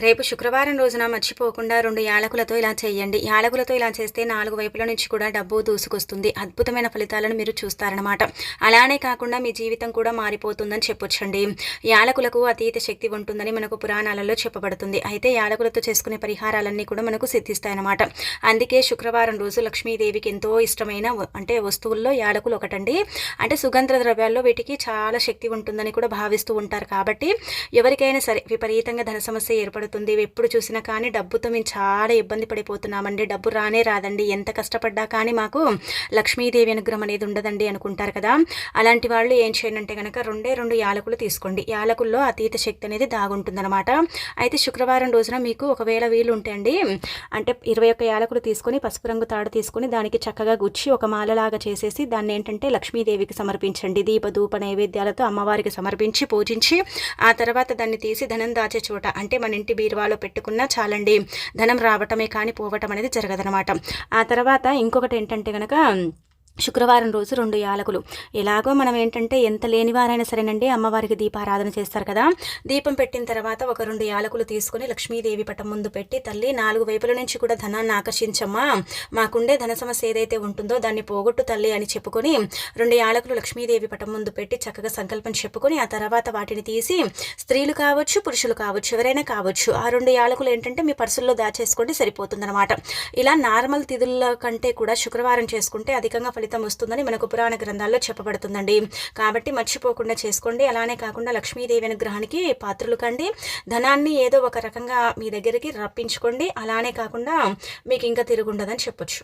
రేపు శుక్రవారం రోజున మర్చిపోకుండా 2 యాలకులతో ఇలా చేయండి. యాలకులతో ఇలా చేస్తే 4 వైపుల నుంచి కూడా డబ్బు దూసుకొస్తుంది. అద్భుతమైన ఫలితాలను మీరు చూస్తారనమాట. అలానే కాకుండా మీ జీవితం కూడా మారిపోతుందని చెప్పొచ్చండి. యాలకులకు అతీత శక్తి ఉంటుందని మనకు పురాణాలలో చెప్పబడుతుంది. అయితే యాలకులతో చేసుకునే పరిహారాలన్నీ కూడా మనకు సిద్ధిస్తాయన్నమాట. అందుకే శుక్రవారం రోజు లక్ష్మీదేవికి ఎంతో ఇష్టమైన అంటే వస్తువుల్లో యాలకులు ఒకటండి. అంటే సుగంధ ద్రవ్యాల్లో వీటికి చాలా శక్తి ఉంటుందని కూడా భావిస్తూ ఉంటారు. కాబట్టి ఎవరికైనా సరే విపరీతంగా ధన సమస్య ఏర్పడుతుంది, ఎప్పుడు చూసినా కానీ డబ్బుతో మేము చాలా ఇబ్బంది పడిపోతున్నామండి, డబ్బు రానే రాదండి, ఎంత కష్టపడ్డా కానీ మాకు లక్ష్మీదేవి అనుగ్రహం అనేది ఉండదండి అనుకుంటారు కదా. అలాంటి వాళ్ళు ఏం చేయండి అంటే కనుక 2 యాలకులు తీసుకోండి. యాలకుల్లో అతీత శక్తి అనేది దాగుంటుందన్నమాట. అయితే శుక్రవారం రోజున మీకు ఒకవేళ వీలు ఉంటే అండి, అంటే 21 యాలకులు తీసుకొని పసుపు రంగు తాడు తీసుకొని దానికి చక్కగా గుచ్చి ఒక మాలలాగా చేసేసి దాన్ని ఏంటంటే లక్ష్మీదేవికి సమర్పించండి. దీప ధూప నైవేద్యాలతో అమ్మవారికి సమర్పించి పూజించి ఆ తర్వాత దాన్ని తీసి ధనం దాచే చోట అంటే మన ఇంటి బీరువాలో పెట్టుకున్నా చాలండి, ధనం రావటమే కానీ పోవటం అనేది జరగదనమాట. ఆ తర్వాత ఇంకొకటి ఏంటంటే కనుక శుక్రవారం రోజు 2 యాలకులు. ఎలాగో మనం ఏంటంటే ఎంత లేనివారైనా సరేనండి అమ్మవారికి దీపారాధన చేస్తారు కదా. దీపం పెట్టిన తర్వాత ఒక 2 యాలకులు తీసుకొని లక్ష్మీదేవి పటం ముందు పెట్టి, తల్లి 4 వైపుల నుంచి కూడా ధనాన్ని ఆకర్షించమ్మా, మాకుండే ధన సమస్య ఏదైతే ఉంటుందో దాన్ని పోగొట్టు తల్లి అని చెప్పుకొని 2 యాలకులు లక్ష్మీదేవి పటం ముందు పెట్టి చక్కగా సంకల్పం చెప్పుకొని ఆ తర్వాత వాటిని తీసి స్త్రీలు కావచ్చు పురుషులు కావచ్చు ఎవరైనా కావచ్చు ఆ 2 యాలకులు ఏంటంటే మీ పర్సుల్లో దాచేసుకోండి, సరిపోతుందన్నమాట. ఇలా నార్మల్ తిథుల కంటే కూడా శుక్రవారం చేసుకుంటే అధికంగా ఫలితం వస్తుందని మనకు పురాణ గ్రంథాల్లో చెప్పబడుతుందండి. కాబట్టి మర్చిపోకుండా చేసుకోండి. అలానే కాకుండా లక్ష్మీదేవి అనుగ్రహానికి పాత్రలు కండి, ధనాన్ని ఏదో ఒక రకంగా మీ దగ్గరికి రప్పించుకోండి. అలానే కాకుండా మీకు ఇంకా తిరుగుండదని చెప్పొచ్చు.